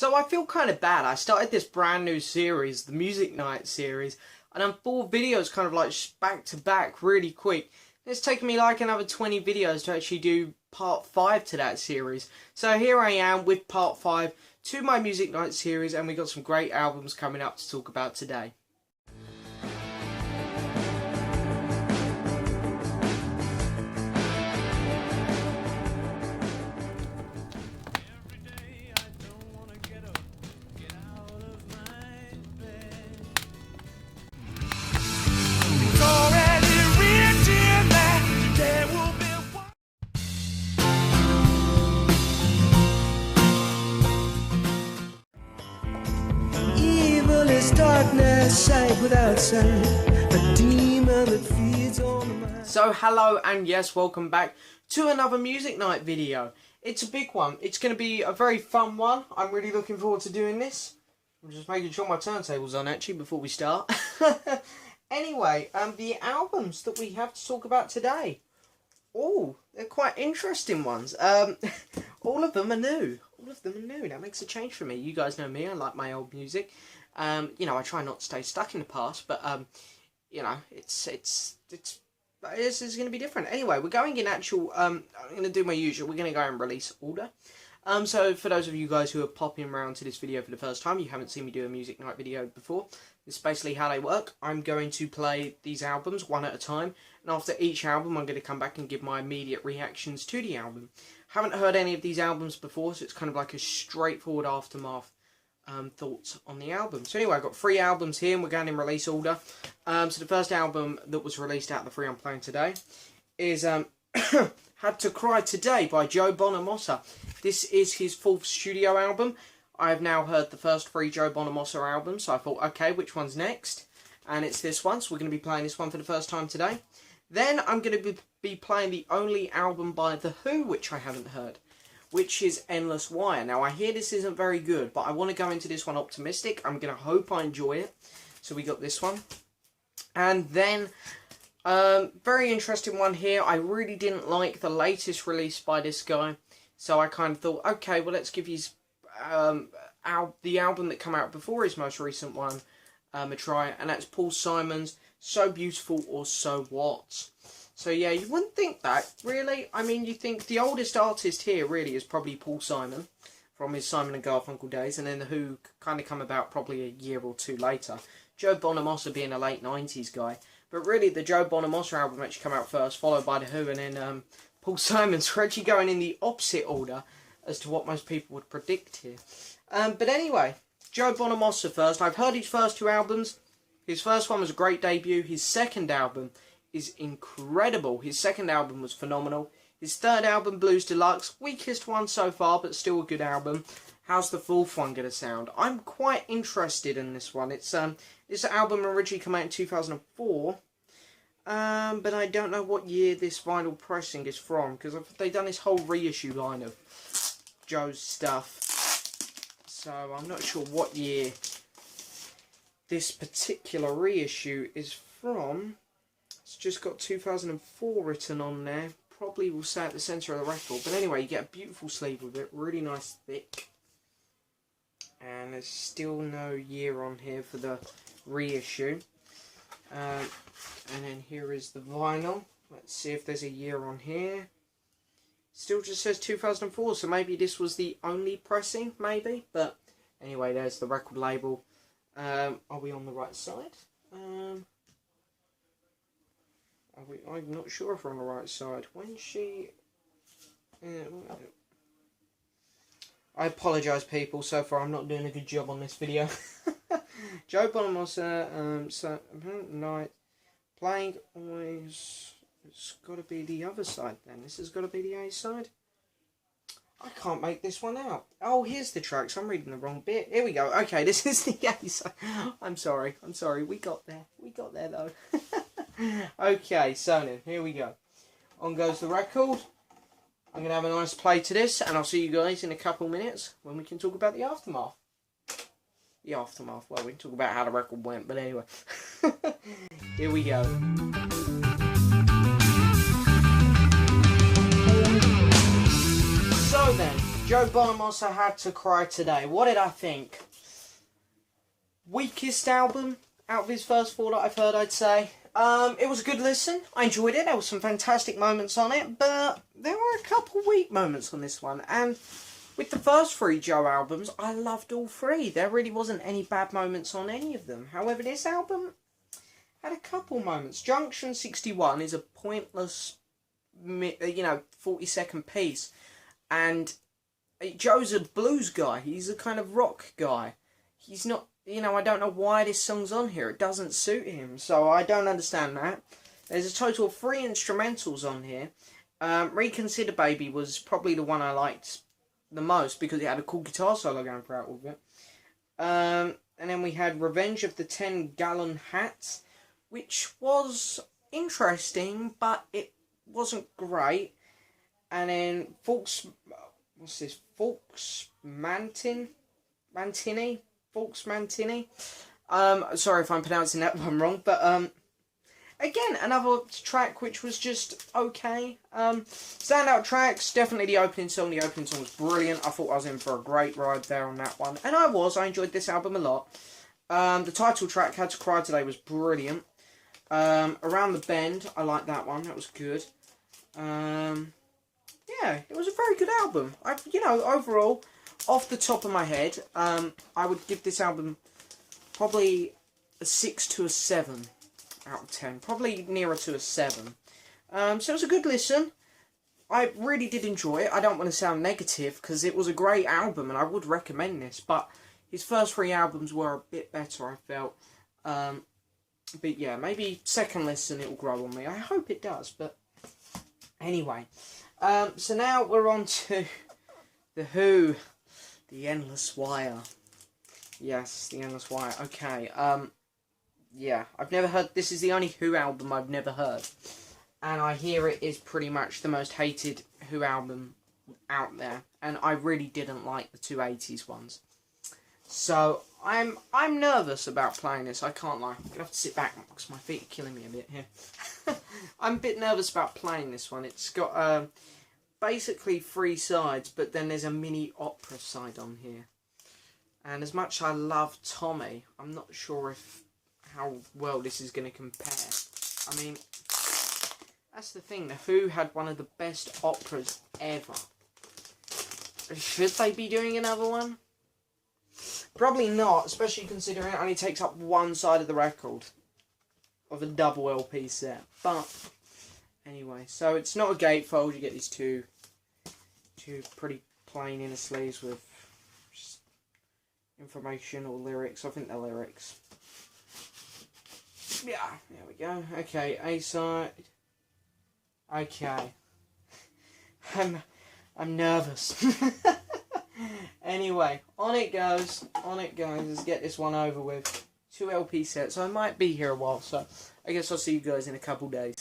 So I feel kind of bad. I started this brand new series, the Music Night series, and I'm 4 videos kind of like back to back really quick. It's taken me like another 20 videos to actually do part 5 to that series. So here I am with part 5 to my Music Night series, and we got some great albums coming up to talk about today. Darkness, sight without sight, a demon that feeds on the mind. So hello and yes, welcome back to another Music Night video. It's a big one. It's going to be a very fun one. I'm really looking forward to doing this. I'm just making sure my turntable's on actually before we start. Anyway, the albums that we have to talk about today. Oh, they're quite interesting ones. All of them are new. All of them are new. That makes a change for me. You guys know me. I like my old music. You know, I try not to stay stuck in the past, but you know, this is going to be different. Anyway, we're going in actual. I'm going to do my usual. We're going to go in release order. So for those of you guys who are popping around to this video for the first time, you haven't seen me do a Music Night video before. This is basically how they work. I'm going to play these albums one at a time, and after each album, I'm going to come back and give my immediate reactions to the album. Haven't heard any of these albums before, so it's kind of like a straightforward aftermath. Thoughts on the album. So anyway, I've got 3 albums here and we're going in release order. So the first album that was released out of the 3 I'm playing today is Had to Cry Today by Joe Bonamassa. This is his 4th studio album. I have now heard the first 3 Joe Bonamassa albums, so I thought, okay, which one's next? And it's this one, so we're going to be playing this one for the first time today. Then I'm going to be playing the only album by The Who, which I haven't heard, which is Endless Wire. Now, I hear this isn't very good, but I want to go into this one optimistic. I'm going to hope I enjoy it. So we got this one. And then, very interesting one here. I really didn't like the latest release by this guy. So I kind of thought, okay, well, let's give his the album that came out before his most recent one a try. And that's Paul Simon's So Beautiful or So What. So yeah, you wouldn't think that, really. I mean, you think the oldest artist here, really, is probably Paul Simon, from his Simon and Garfunkel days, and then The Who kind of come about probably a year or 2 later. Joe Bonamassa being a late 90s guy. But really, the Joe Bonamassa album actually came out first, followed by The Who, and then Paul Simon's. We're actually going in the opposite order as to what most people would predict here. But anyway, Joe Bonamassa first. I've heard his first 2 albums. His first one was a great debut. His second album is incredible. His second album was phenomenal. His third album, Blues Deluxe, weakest one so far, but still a good album. How's the 4th one going to sound? I'm quite interested in this one. It's this album originally came out in 2004, but I don't know what year this vinyl pressing is from, because they've done this whole reissue line of Joe's stuff. So I'm not sure what year this particular reissue is from. It's just got 2004 written on there. Probably will say at the centre of the record. But anyway, you get a beautiful sleeve with it. Really nice, thick. And there's still no year on here for the reissue. And then here is the vinyl. Let's see if there's a year on here. Still just says 2004. So maybe this was the only pressing, maybe. But anyway, there's the record label. Are we on the right side? I'm not sure if we're on the right side. When she... I apologise, people. So far, I'm not doing a good job on this video. Joe Bonamassa, night playing always... It's got to be the other side then. This has got to be the A side. I can't make this one out. Oh, here's the tracks. I'm reading the wrong bit. Here we go. Okay, this is the A side. I'm sorry. We got there. We got there, though. Okay, so then, here we go. On goes the record. I'm going to have a nice play to this, and I'll see you guys in a couple minutes when we can talk about the aftermath. The aftermath. Well, we can talk about how the record went, but anyway. Here we go. So then, Joe Bonamassa Had to Cry Today. What did I think? Weakest album out of his first four that I've heard, I'd say. It was a good listen. I enjoyed it. There were some fantastic moments on it, but there were a couple weak moments on this one. And with the first three Joe albums, I loved all three. There really wasn't any bad moments on any of them. However, this album had a couple moments. Junction 61 is a pointless, 40-second piece. And Joe's a blues guy. He's a kind of rock guy. He's not, I don't know why this song's on here. It doesn't suit him. So I don't understand that. There's a total of 3 instrumentals on here. Reconsider Baby was probably the one I liked the most because it had a cool guitar solo going throughout all of it. And then we had Revenge of the 10-Gallon Hats, which was interesting, but it wasn't great. And then Folks Mantini? Sorry if I'm pronouncing that one wrong, but again, another track which was just okay. Standout tracks, definitely the opening song. The opening song was brilliant. I thought I was in for a great ride there on that one. And I enjoyed this album a lot. The title track, Had to Cry Today, was brilliant. Around the Bend, I liked that one. That was good. Yeah, it was a very good album. Overall, off the top of my head, I would give this album probably a 6 to a 7 out of 10. Probably nearer to a 7. So it was a good listen. I really did enjoy it. I don't want to sound negative, because it was a great album, and I would recommend this, but his first 3 albums were a bit better, I felt. But yeah, maybe second listen it will grow on me. I hope it does, but anyway. So now we're on to The Who, The Endless Wire. Yes, The Endless Wire. Okay, yeah, I've never heard, this is the only Who album I've never heard. And I hear it is pretty much the most hated Who album out there. And I really didn't like the 280s ones. So, I'm nervous about playing this, I can't lie. I'm going to have to sit back because my feet are killing me a bit here. I'm a bit nervous about playing this one. It's got basically 3 sides, but then there's a mini opera side on here. And as much as I love Tommy, I'm not sure how well this is going to compare. I mean, that's the thing. The Who had one of the best operas ever. Should they be doing another one? Probably not, especially considering it only takes up one side of the record of a double LP set. But anyway, so it's not a gatefold. You get these two pretty plain inner sleeves with just information or lyrics. I think they're lyrics. Yeah, there we go. Okay, A side. Okay, I'm nervous. Anyway, on it goes. Let's get this one over with. 2 LP sets. I might be here a while, so I guess I'll see you guys in a couple days.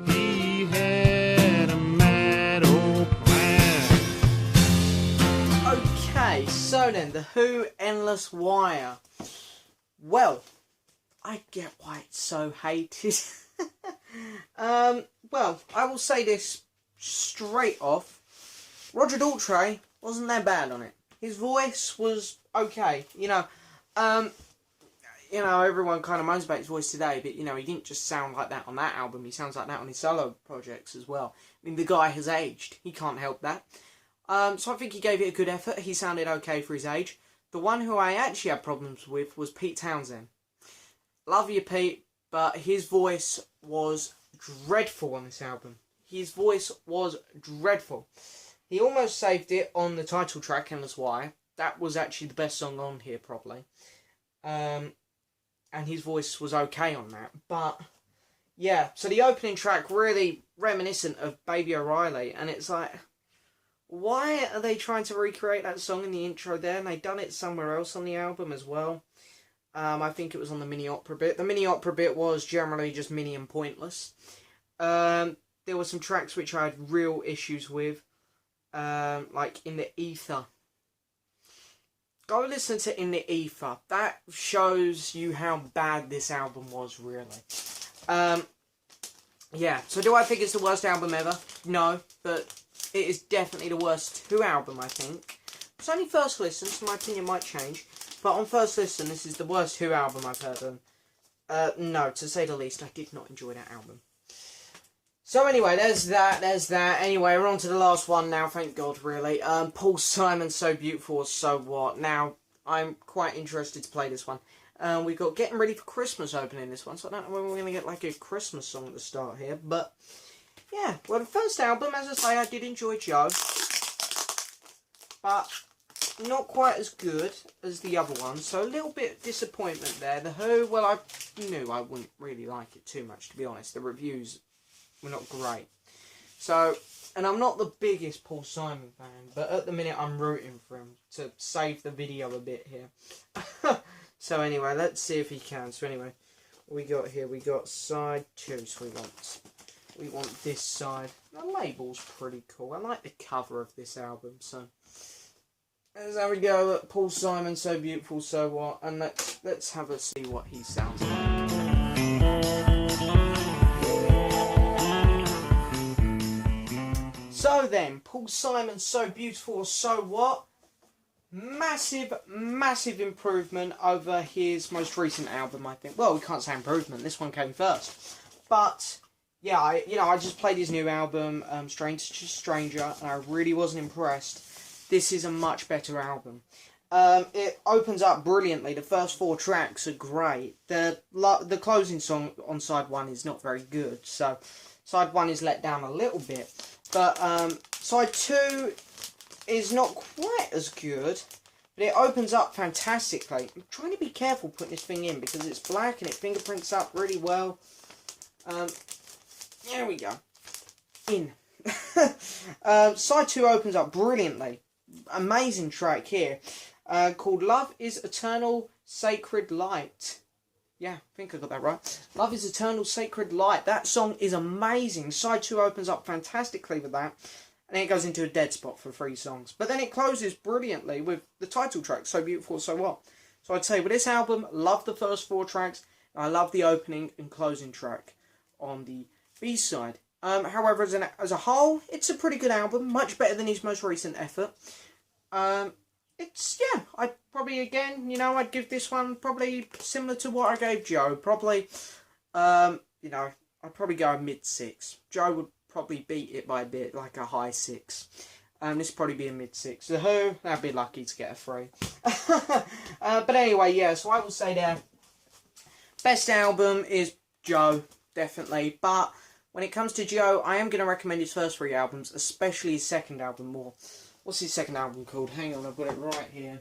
He had a mad old plan. Okay, so then, The Who, Endless Wire. Well, I get why it's so hated. Well, I will say this straight off. Roger Daltrey wasn't that bad on it. His voice was okay. Everyone kind of moans about his voice today, but, he didn't just sound like that on that album. He sounds like that on his solo projects as well. I mean, the guy has aged. He can't help that. So I think he gave it a good effort. He sounded okay for his age. The one who I actually had problems with was Pete Townsend. Love you, Pete, but his voice was dreadful on this album. His voice was dreadful. He almost saved it on the title track, Endless Wire. That was actually the best song on here, probably. And his voice was okay on that. But, yeah. So the opening track, really reminiscent of Baby O'Reilly. And it's like, why are they trying to recreate that song in the intro there? And they've done it somewhere else on the album as well. I think it was on the mini opera bit. The mini opera bit was generally just mini and pointless. There were some tracks which I had real issues with. Like In the Ether. Go listen to In the Ether. That shows you how bad this album was, really. Yeah, so do I think it's the worst album ever? No, but it is definitely the worst Who album, I think. It's only first listen, so my opinion might change. But on first listen, this is the worst Who album I've heard of. No, to say the least, I did not enjoy that album. So anyway, there's that. Anyway, we're on to the last one now, thank God, really. Paul Simon, So Beautiful, So What. Now, I'm quite interested to play this one. We've got Getting Ready for Christmas opening this one, so I don't know when we're going to get like a Christmas song at the start here. But, yeah, well, the first album, as I say, I did enjoy Joe. But not quite as good as the other one, so a little bit of disappointment there. The Who, well, I knew I wouldn't really like it too much, to be honest. The reviews were not great. So, and I'm not the biggest Paul Simon fan, but at the minute I'm rooting for him to save the video a bit here. So anyway, let's see if he can. So anyway, what we got here, we got side 2, so we want this side. The label's pretty cool. I like the cover of this album, so there we go. Paul Simon, So Beautiful, So What, and let's have a see what he sounds like. So then, Paul Simon, So Beautiful, So What? Massive improvement over his most recent album, I think. Well, we can't say improvement. This one came first, but yeah, I just played his new album, Stranger, and I really wasn't impressed. This is a much better album. It opens up brilliantly. The first 4 tracks are great. The closing song on side 1 is not very good, so side 1 is let down a little bit. But side 2 is not quite as good, but it opens up fantastically. I'm trying to be careful putting this thing in because it's black and it fingerprints up really well. There we go. In. Side 2 opens up brilliantly. Amazing track here, called Love is Eternal Sacred Light. Yeah, I think I got that right. Love is Eternal Sacred Light. That song is amazing. Side 2 opens up fantastically with that, and then it goes into a dead spot for 3 songs. But then it closes brilliantly with the title track, So Beautiful, So What. So I'd say with this album, love the first 4 tracks, and I love the opening and closing track on the B-side. However, as a whole, it's a pretty good album, much better than his most recent effort. I'd probably, again, I'd give this one probably similar to what I gave Joe. Probably, I'd probably go a mid-6. Joe would probably beat it by a bit, like a high 6. This would probably be a mid-6. The Who, I'd be lucky to get a 3. But anyway, yeah, so I will say there, best album is Joe, definitely. But when it comes to Joe, I am going to recommend his first 3 albums, especially his second album more. What's his second album called? Hang on, I've got it right here.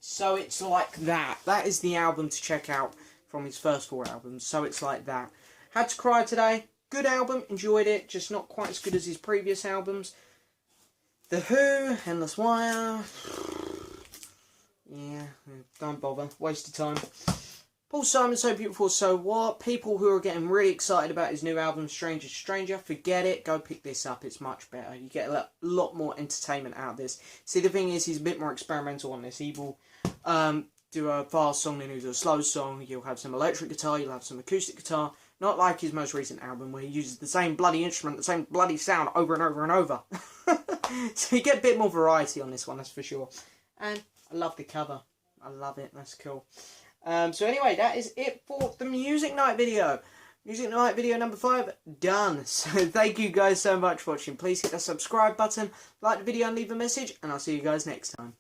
So It's Like That. That is the album to check out from his first 4 albums. So It's Like That. Had to Cry Today. Good album. Enjoyed it. Just not quite as good as his previous albums. The Who. Endless Wire. Yeah, don't bother. Waste of time. Paul Simon, So Beautiful, So What? People who are getting really excited about his new album, Stranger, forget it. Go pick this up. It's much better. You get a lot more entertainment out of this. See, the thing is, he's a bit more experimental on this. He will do a fast song, then he'll do a slow song. You'll have some electric guitar. You'll have some acoustic guitar. Not like his most recent album, where he uses the same bloody instrument, the same bloody sound over and over and over. So you get a bit more variety on this one, that's for sure. And I love the cover. I love it. That's cool. So anyway, that is it for the Music Night video. Music Night video number 5, done. So thank you guys so much for watching. Please hit the subscribe button, like the video and leave a message, and I'll see you guys next time.